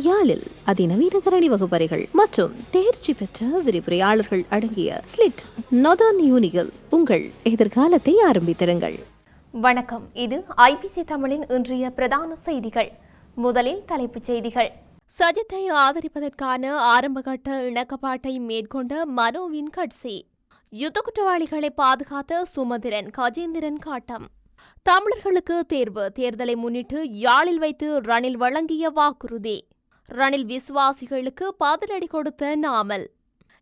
யாழில் அதிநவீன கரணி வகுப்பறைகள் மற்றும் தேர்ச்சி பெற்ற விரிவுரையாளர்கள் அடங்கிய ஸ்லிட் நொதர்ன் யூனிகள் உங்கள் எதிர்காலத்தை ஆரம்பித்திருங்கள். வணக்கம், இது ஐபிசி தமிழின் இன்றைய பிரதான செய்திகள். முதலில் தலைப்புச் செய்திகள். சஜித்தை ஆதரிப்பதற்கான ஆரம்பகட்ட இணக்கப்பாட்டை மேற்கொண்ட மனோவின் கட்சி. யுத்த குற்றவாளிகளை பாதுகாத்த சுமந்திரன் கஜேந்திரன் காட்டம். தமிழர்களுக்கு தேர்தலை முன்னிட்டு யாழில் வைத்து ரணில் வழங்கிய வாக்குறுதி. ரணில் விசுவாசிகளுக்கு பதிலடி கொடுத்த நாமல்.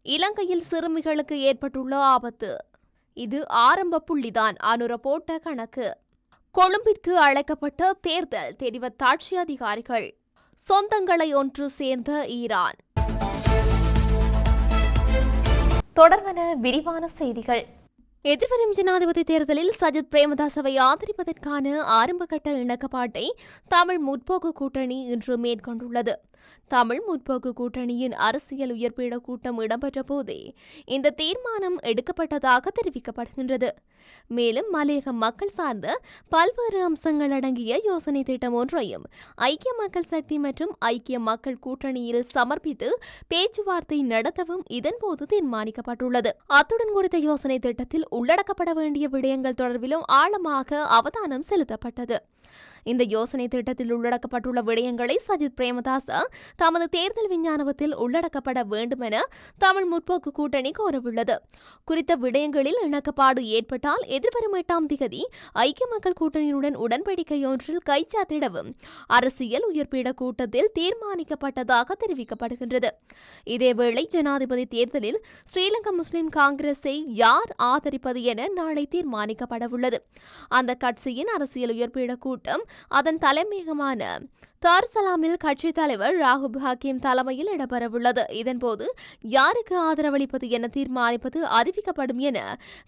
இலங்கையில் சிறுமிகளுக்கு ஏற்பட்டுள்ள ஆபத்து. இது ஆரம்ப புள்ளிதான், அனுர போட்ட கணக்கு. கொழும்பிற்கு அழைக்கப்பட்ட தேர்தல் தெரிவத்தாட்சி அதிகாரிகள். சொந்தங்களை ஒன்று சேர்ந்த ஈரான். தொடர்பான விரிவான செய்திகள். எதிர்வரும் ஜனாதிபதி தேர்தலில் சஜித் பிரேமதாசவை ஆதரிப்பதற்கான ஆரம்பகட்ட இணக்கப்பாட்டை தமிழ் முற்போக்கு கூட்டணி இன்று மேற்கொண்டுள்ளது. தமிழ் முற்போக்கு கூட்டணியின் அரசியல் உயர்பீட கூட்டம் இடம்பெற்ற போதே இந்த தீர்மானம் எடுக்கப்பட்டதாக தெரிவிக்கப்படுகின்றது. மேலும் மலையக மக்கள் சார்ந்த பல்வேறு அம்சங்கள் அடங்கிய யோசனை திட்டம் ஒன்றையும் ஐக்கிய மக்கள் சக்தி மற்றும் ஐக்கிய மக்கள் கூட்டணியில் சமர்ப்பித்து பேச்சுவார்த்தை நடத்தவும் இதன்போது தீர்மானிக்கப்பட்டுள்ளது. அத்துடன் குறித்த யோசனை திட்டத்தில் உள்ளடக்கப்பட வேண்டிய விடயங்கள் தொடர்பிலும் ஆழமாக அவதானம் செலுத்தப்பட்டது. இந்த யோசனை திட்டத்தில் உள்ளடக்கப்பட்டுள்ள விடயங்களை சஜித் பிரேமதாச தமது தேர்தல் விஞ்ஞானத்தில் உள்ளடக்கப்பட வேண்டும் என தமிழ் முற்போக்கு கூட்டணி கோரவுள்ளது. குறித்த விடயங்களில் இணக்கப்பாடு ஏற்பட்டால் எதிர்வரும் 8ஆம் திகதி ஐக்கிய மக்கள் கூட்டணியுடன் உடன்படிக்கை ஒன்றில் கைச்சாத்திடவும் அரசியல் உயர்பீட கூட்டத்தில் தீர்மானிக்கப்பட்டதாக தெரிவிக்கப்படுகின்றது. இதேவேளை ஜனாதிபதி தேர்தலில் ஸ்ரீலங்கா முஸ்லிம் காங்கிரஸை யார் ஆதரிப்பது என நாளை தீர்மானிக்கப்படவுள்ளது. அந்த கட்சியின் அரசியல் உயர்பீட கூட்டம் அதன் தலைமையகமான தார்சலாமில் கட்சித் தலைவர் ராகுப் ஹக்கீம் தலைமையில் இடம்பெறவுள்ளது. இதன்போது யாருக்கு ஆதரவளிப்பது என தீர்மானிப்பது அறிவிக்கப்படும் என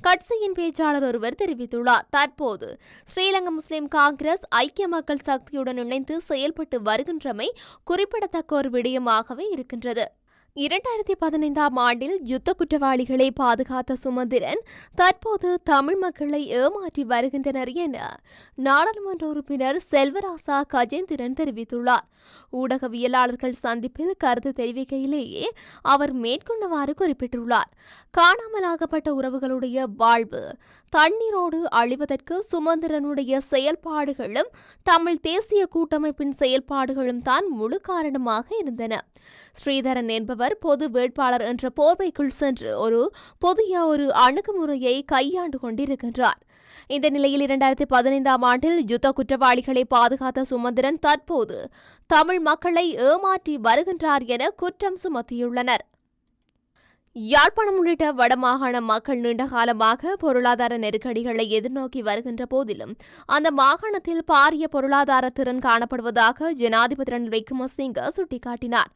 கட்சியின் பேச்சாளர் ஒருவர் தெரிவித்துள்ளார். தற்போது ஸ்ரீலங்கா முஸ்லிம் காங்கிரஸ் ஐக்கிய மக்கள் சக்தியுடன் இணைந்து செயல்பட்டு வருகின்றமை குறிப்பிடத்தக்க ஒரு விடயமாகவே இருக்கின்றது. 2015ஆம் ஆண்டில் யுத்த குற்றவாளிகளை பாதுகாத்த சுமந்திரன் தற்போது தமிழ் மக்களை ஏமாற்றி வருகின்றனர் என நாடாளுமன்ற உறுப்பினர் செல்வராசா கஜேந்திரன் தெரிவித்துள்ளார். ஊடகவியலாளர்கள் சந்திப்பில் கருத்து தெரிவிக்கையிலேயே அவர் மேற்கொண்டவாறு குறிப்பிட்டுள்ளார். காணாமலாகப்பட்ட உறவுகளுடைய வாழ்வு தண்ணீரோடு அழிவதற்கு சுமந்திரனுடைய செயல்பாடுகளும் தமிழ் தேசிய கூட்டமைப்பின் செயல்பாடுகளும் தான் முழு காரணமாக இருந்தன. ஸ்ரீதரன் என்பவர் பொது வேட்பாளர் என்ற போர்வைக்குள் சென்று ஒரு அணுகுமுறையை கையாண்டு கொண்டிருக்கின்றார். இந்த நிலையில் 2015ஆம் ஆண்டில் யுத்த குற்றவாளிகளை பாதுகாத்த சுமந்திரன் தற்போது தமிழ் மக்களை ஏமாற்றி வருகின்றார் என குற்றம் சுமத்தியுள்ளனர். யாழ்ப்பாணம் உள்ளிட்ட வடமாகாண மக்கள் நீண்ட காலமாக பொருளாதார நெருக்கடிகளை எதிர்நோக்கி வருகின்ற போதிலும் அந்த மாகாணத்தில் பாரிய பொருளாதார திறன் காணப்படுவதாக ஜனாதிபதி ரணில் விக்ரமசிங்க சுட்டிக்காட்டினார்.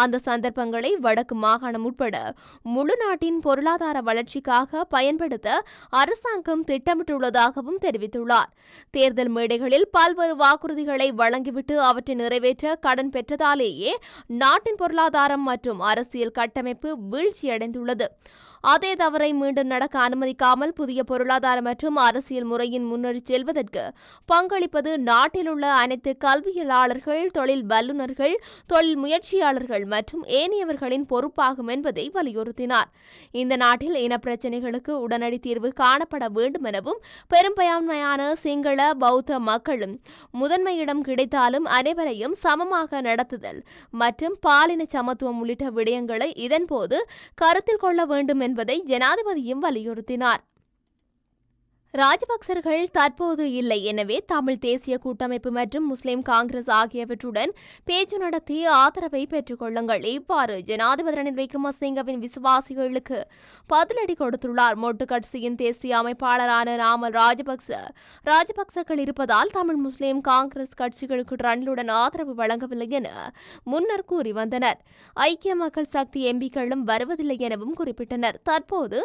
அந்த சந்தர்ப்பங்களை வடக்கு மாகாணம் உட்பட முழு நாட்டின் பொருளாதார வளர்ச்சிக்காக பயன்படுத்த அரசாங்கம் திட்டமிட்டுள்ளதாகவும் தெரிவித்துள்ளார். தேர்தல் மேடைகளில் பல்வேறு வாக்குறுதிகளை வழங்கிவிட்டு அவற்றை நிறைவேற்ற கடன் பெற்றதாலேயே நாட்டின் பொருளாதாரம் மற்றும் அரசியல் கட்டமைப்பு வீழ்ச்சி அடைந்துள்ளது. அதே தவறை மீண்டும் நடக்க அனுமதிக்காமல் புதிய பொருளாதார மற்றும் அரசியல் முறையின் முன்னேறி செல்வதற்கு பங்களிப்பது நாட்டில் உள்ள அனைத்து கல்வியலாளர்கள், தொழில் வல்லுநர்கள், தொழில் முயற்சியாளர்கள் மற்றும் ஏனையவர்களின் பொறுப்பாகும் என்பதை வலியுறுத்தினார். இந்த நாட்டில் இனப்பிரச்சினைகளுக்கு உடனடி தீர்வு காணப்பட வேண்டும் எனவும் பெரும்பான்மையான சிங்கள பௌத்த மக்களும் முதன்மையிடம் கிடைத்தாலும் அனைவரையும் சமமாக நடத்துதல் மற்றும் பாலின சமத்துவம் உள்ளிட்ட விடயங்களை இதன்போது கருத்தில் கொள்ள வேண்டும் என்பதை ஜனாதிபதியும் வலியுறுத்தினார். ராஜபக்சர்கள் தற்போது இல்லை, எனவே தமிழ் தேசிய கூட்டமைப்பு மற்றும் முஸ்லிம் காங்கிரஸ் ஆகியவற்றுடன் பேச்சு நடத்தி ஆதரவை பெற்றுக் கொள்ளுங்கள். இவ்வாறு ஜனாதிபதி ரணில் விக்ரமசிங்கவின் விசுவாசிகளுக்கு பதிலடி கொடுத்துள்ளார். மொட்டு கட்சியின் தேசிய அமைப்பாளரான நாமல் ராஜபக்சர்கள் இருப்பதால் தமிழ் முஸ்லிம் காங்கிரஸ் கட்சிகளுக்கு ரணிலுடன் ஆதரவு வழங்கவில்லை என முன்னர் கூறி வந்தனர். ஐக்கிய மக்கள் சக்தி எம்பிக்களும் வருவதில்லை எனவும் குறிப்பிட்டனர். தற்போது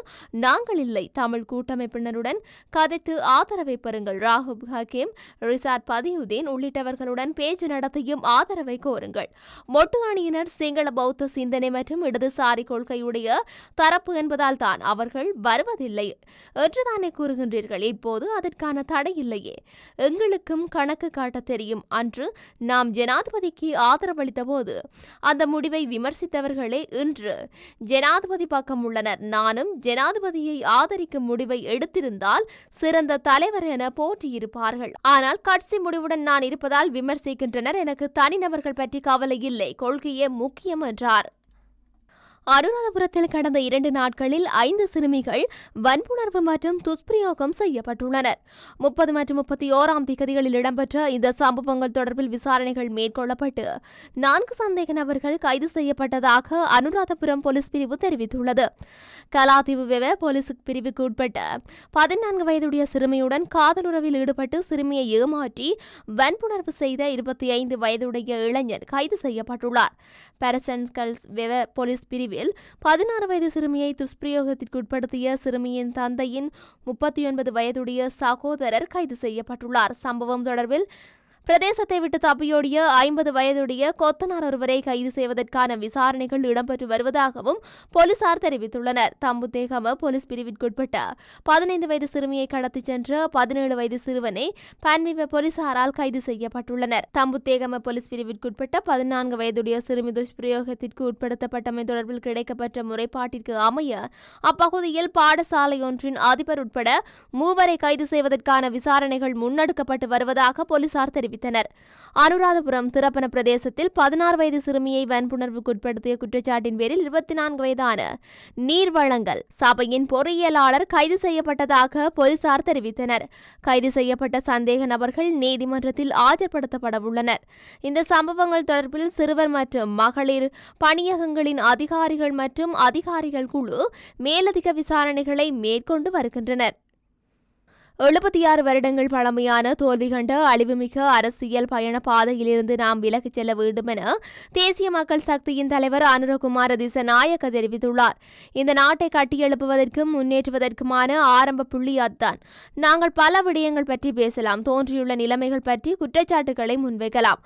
நாங்கள் இல்லை, தமிழ் கூட்டமைப்பினருடன் கதைத்து ஆதரவை பெறுங்கள். ராஹுப் ஹக்கீம், ரிசாட் பதியுதீன் உள்ளிட்டவர்களுடன் பேச்சு நடத்தியும் ஆதரவை கோருங்கள். மொட்டு அணியினர் சிங்கள பௌத்த சிந்தனை மற்றும் இடதுசாரி கொள்கையுடைய தரப்பு என்பதால் தான் அவர்கள் வருவதில்லை என்றுதானே கூறுகின்றீர்கள். இப்போது அதற்கான தடை இல்லையே. எங்களுக்கும் கணக்கு காட்ட தெரியும். அன்று நாம் ஜனாதிபதிக்கு ஆதரவளித்த போது அந்த முடிவை விமர்சித்தவர்களே இன்று ஜனாதிபதி பக்கம் உள்ளனர். நானும் ஜனாதிபதியை ஆதரிக்கும் முடிவை எடுத்திருந்தால் சிறந்த தலைவர் என போற்றியிருப்பார்கள். ஆனால் கட்சி முடிவுடன் நான் இருப்பதால் விமர்சிக்கின்றனர். எனக்கு தனிநபர்கள் பற்றி கவலை இல்லை, கொள்கையே முக்கியம் என்றார். அனுராதபுரத்தில் கடந்த 2 நாட்களில் 5 சிறுமிகள் வன்புணர்வு மற்றும் துஷ்பிரயோகம் செய்யப்பட்டுள்ளனர். 30 மற்றும் 31ஆம் திகதிகளில் இடம்பெற்ற இந்த சம்பவங்கள் தொடர்பில் விசாரணைகள் மேற்கொள்ளப்பட்டு 4 சந்தேக நபர்கள் கைது செய்யப்பட்டதாக அனுராதபுரம் போலீஸ் பிரிவு தெரிவித்துள்ளது. கலாதீவு வெவ போலீஸ் பிரிவுக்கு உட்பட்ட 14 வயதுடைய சிறுமியுடன் காதலுறவில் ஈடுபட்டு சிறுமியை ஏமாற்றி வன்புணர்வு செய்த 25 வயதுடைய இளைஞர் கைது செய்யப்பட்டுள்ளார். பாரசன்ஸ்கல்ஸ் வெவ போலீஸ் பிரிவில் 16 வயது சிறுமியை துஷ்பிரயோகத்திற்குட்படுத்திய சிறுமியின் தந்தையின் 39 வயதுடைய சகோதரர் கைது செய்யப்பட்டுள்ளார். சம்பவம் தொடர்பில் பிரதேசத்தை விட்டு தப்பியோடிய 50 வயதுடைய கொத்தனார் ஒருவரை கைது செய்வதற்கான விசாரணைகள் இடம்பெற்று வருவதாகவும் போலீசார் தெரிவித்துள்ளனர். தம்புத்தேகம போலீஸ் பிரிவிற்குட்பட்ட 15 வயது சிறுமியை கடத்திச் சென்ற 17 வயது சிறுவனை பன்மிவ போலீசாரால் கைது செய்யப்பட்டுள்ளனர். தம்புத்தேகம போலீஸ் பிரிவிற்குட்பட்ட 14 வயதுடைய சிறுமி துஷ்பிரயோகத்திற்கு உட்படுத்தப்பட்டமை தொடர்பில் கிடைக்கப்பட்ட முறைப்பாட்டிற்கு அமைய அப்பகுதியில் பாடசாலை ஒன்றின் அதிபர் உட்பட 3 வரை கைது செய்வதற்கான விசாரணைகள் முன்னெடுக்கப்பட்டு வருவதாக போலீசார் தெரிவித்தனர். அனுராதபுரம் திரப்பன பிரதேசத்தில் 16 வயது சிறுமியை வன்புணர்வுக்குட்படுத்திய குற்றச்சாட்டின் பேரில் 24 வயதான நீர்வளங்கள் சபையின் பொறியியலாளர் கைது செய்யப்பட்டதாக போலீசார் தெரிவித்தனர். கைது செய்யப்பட்ட சந்தேக நபர்கள் நீதிமன்றத்தில் ஆஜர்படுத்தப்பட உள்ளனர். இந்த சம்பவங்கள் தொடர்பில் சிறுவர் மற்றும் மகளிர் பணியகங்களின் அதிகாரிகள் மற்றும் அதிகாரிகள் குழு மேலதிக விசாரணைகளை மேற்கொண்டு வருகின்றனர். 76 வருடங்கள் பழமையான தோல்வி கண்ட அழிவுமிக்க அரசியல் பயண பாதையிலிருந்து நாம் விலகிச் செல்ல வேண்டும் என தேசிய மக்கள் சக்தியின் தலைவர் அனுரகுமார திசநாயக்க தெரிவித்துள்ளார். இந்த நாட்டை கட்டியெழுப்புவதற்கும் முன்னேற்றுவதற்குமான ஆரம்ப புள்ளி அதுதான். நாங்கள் பல விடயங்கள் பற்றி பேசலாம், தோன்றியுள்ள நிலைமைகள் பற்றி குற்றச்சாட்டுகளை முன்வைக்கலாம்,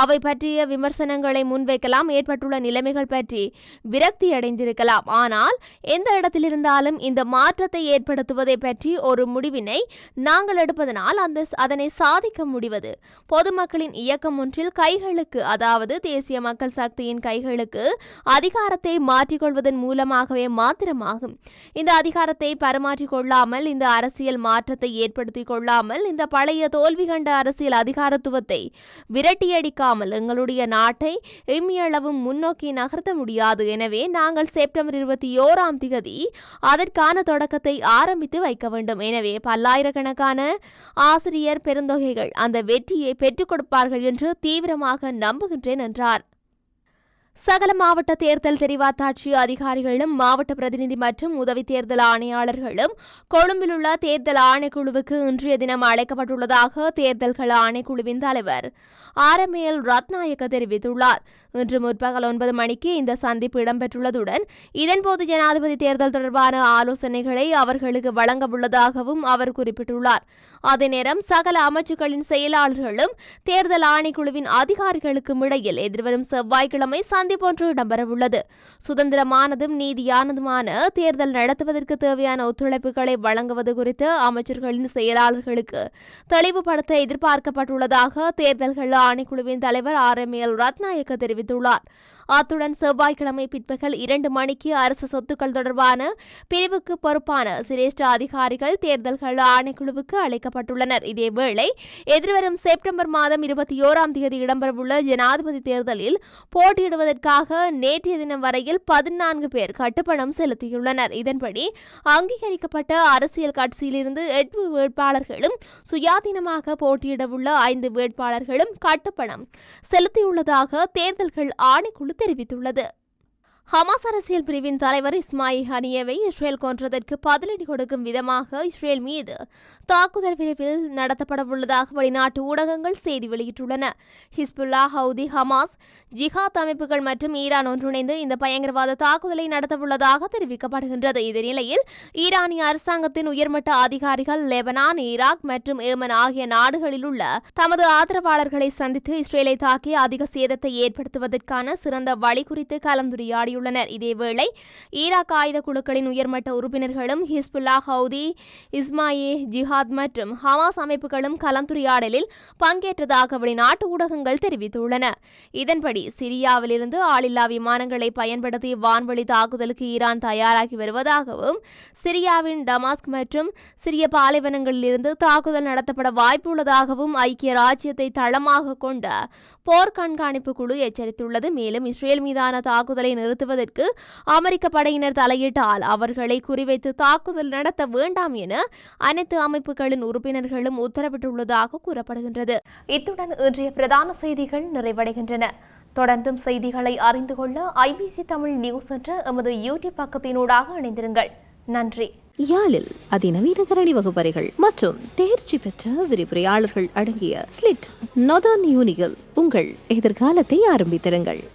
அவை பற்றிய விமர்சனங்களை முன்வைக்கலாம், ஏற்பட்டுள்ள நிலைமைகள் பற்றி விரக்தியடைந்திருக்கலாம். ஆனால் எந்த இடத்திலிருந்தாலும் இந்த மாற்றத்தை ஏற்படுத்துவதை பற்றி ஒரு முடிவினை நாங்கள் எடுப்பதனால் அதனை சாதிக்க முடிவது பொதுமக்களின் இயக்கம் ஒன்றில் கைகளுக்கு, அதாவது தேசிய மக்கள் சக்தியின் கைகளுக்கு அதிகாரத்தை மாற்றிக்கொள்வதன் மூலமாகவே மாத்திரமாகும். இந்த அதிகாரத்தை பரிமாற்றிக் கொள்ளாமல், இந்த அரசியல் மாற்றத்தை ஏற்படுத்திக் கொள்ளாமல், இந்த பழைய தோல்வி கண்ட அரசியல் அதிகாரத்துவத்தை விரட்டியடிக்காமல் எங்களுடைய நாட்டை இம்மியளவும் முன்னோக்கி நகர்த்த முடியாது. எனவே நாங்கள் செப்டம்பர் 21ஆம் திகதி அதற்கான தொடக்கத்தை ஆரம்பித்து வைக்க வேண்டும். எனவே பல்லாயிரக்கணக்கான ஆசிரியர் பெருந்தொகைகள் அந்த வெற்றியை பெற்றுக் கொடுப்பார்கள் என்று தீவிரமாக நம்புகின்றேன் என்றார். சகல மாவட்ட தேர்தல் தெரிவாத்தாட்சி அதிகாரிகளும் மாவட்ட பிரதிநிதி மற்றும் உதவி தேர்தல் ஆணையாளர்களும் கொழும்பில் உள்ள தேர்தல் ஆணைக்குழுவுக்கு இன்றைய தினம் அழைக்கப்பட்டுள்ளதாக தேர்தல்கள் ஆணைக்குழுவின் தலைவர் RML ரத்நாயக்க தெரிவித்துள்ளார். இன்று முற்பகல் 9 மணிக்கு இந்த சந்திப்பு இடம்பெற்றுள்ளதுடன் இதன்போது ஜனாதிபதி தேர்தல் தொடர்பான ஆலோசனைகளை அவர்களுக்கு வழங்க உள்ளதாகவும் அவர் குறிப்பிட்டுள்ளார். அதே நேரம் சகல அமைச்சுக்களின் செயலாளர்களும் தேர்தல் ஆணைக்குழுவின் அதிகாரிகளுக்கும் இடையில் எதிர்வரும் செவ்வாய்க்கிழமை சந்திப்பொன்று இடம்பெறவுள்ளது. சுதந்திரமானதும் நீதியானதுமான தேர்தல் நடத்துவதற்கு தேவையான ஒத்துழைப்புகளை வழங்குவது குறித்து அமைச்சர்களின் செயலாளர்களுக்கு தெளிவுபடுத்த எதிர்பார்க்கப்பட்டுள்ளதாக தேர்தல்கள் ஆணைக்குழுவின் தலைவர் RML ரத்நாயக்க தெரிவித்துள்ளார். அத்துடன் செவ்வாய்க்கிழமை பிற்பகல் 2 மணிக்கு அரசு சொத்துக்கள் தொடர்பான பிரிவுக்கு பொறுப்பான சிரேஷ்ட அதிகாரிகள் தேர்தல்கள் ஆணைக்குழுவுக்கு அழைக்கப்பட்டுள்ளனர். இதேவேளை எதிர்வரும் செப்டம்பர் மாதம் 21ஆம் தேதி இடம்பெறவுள்ள ஜனாதிபதி தேர்தலில் போட்டியிடுவதற்காக நேற்றைய தினம் வரையில் 14 பேர் கட்டுப்பணம் செலுத்தியுள்ளனர். இதன்படி அங்கீகரிக்கப்பட்ட அரசியல் கட்சியிலிருந்து 8 வேட்பாளர்களும் சுயாதீனமாக போட்டியிடவுள்ள 5 வேட்பாளர்களும் கட்டுப்பணம் செலுத்தியுள்ளதாக தேர்தல்கள் ஆணைக்குழு தெரிவித்துள்ளது. ஹமாஸ் அரசியல் பிரிவின் தலைவர் இஸ்மாயில் ஹனியவை இஸ்ரேல் கொன்றதற்கு பதிலடி கொடுக்கும் விதமாக இஸ்ரேல் மீது தாக்குதல் விரைவில் நடத்தப்படவுள்ளதாக வெளிநாட்டு ஊடகங்கள் செய்தி வெளியிட்டுள்ளன. ஹிஸ்புல்லா, ஹவுதி, ஹமாஸ், ஜிஹாத் அமைப்புகள் மற்றும் ஈரான் ஒன்றிணைந்து இந்த பயங்கரவாத தாக்குதலை நடத்தவுள்ளதாக தெரிவிக்கப்படுகின்றது. இந்த நிலையில் ஈரானிய அரசாங்கத்தின் உயர்மட்ட அதிகாரிகள் லெபனான், ஈராக் மற்றும் ஏமன் ஆகிய நாடுகளில் உள்ள தமது ஆதரவாளர்களை சந்தித்து இஸ்ரேலை தாக்கி அதிக சேதத்தை ஏற்படுத்துவதற்கான சிறந்த வழி குறித்து கலந்துரையாடி இதேவேளை ஈராக் ஆயுத குழுக்களின் உயர்மட்ட உறுப்பினர்களும் ஹிஸ்புல்லா, ஹவுதி, இஸ்மாயே, ஜிஹாத் மற்றும் ஹமாஸ் அமைப்புகளும் கலந்துரையாடலில் பங்கேற்றதாக வெளிநாட்டு ஊடகங்கள் தெரிவித்துள்ளன. இதன்படி சிரியாவிலிருந்து ஆளில்லா விமானங்களை பயன்படுத்தி வான்வழி தாக்குதலுக்கு ஈரான் தயாராகி வருவதாகவும், சிரியாவின் டமாஸ்க் மற்றும் சிரிய பாலைவனங்களிலிருந்து தாக்குதல் நடத்தப்பட வாய்ப்புள்ளதாகவும் ஐக்கிய ராஜ்யத்தை தளமாக கொண்ட போர் கண்காணிப்பு குழு எச்சரித்துள்ளது. மேலும் இஸ்ரேல் மீதான தாக்குதலை நிறுத்துவதற்கு அமெரிக்க படையினர் தலையிட்டால் அவர்களை குறிவைத்து தாக்குதல் நடத்த வேண்டாம் என அனைத்து அமைப்புகளின் உறுப்பினர்களும் உத்தரவிட்டுள்ளதாக கூறப்படுகின்றது. இத்துடன் இன்றைய பிரதான செய்திகள் நிறைவடைகின்றன. தொடர்ந்தும் செய்திகளை அறிந்து கொள்ள IBC தமிழ் நியூஸ் என்ற எமது யூடியூப் பக்கத்தினூடாக இணைந்திருங்கள். நன்றி. யாழில் அதிநவீன கரணி வகுப்பறைகள் மற்றும் தேர்ச்சி பெற்ற விரிவுரையாளர்கள் அடங்கிய ஸ்லிட் நொதான் யூனிகள் உங்கள் எதிர்காலத்தை ஆரம்பித்திருங்கள்.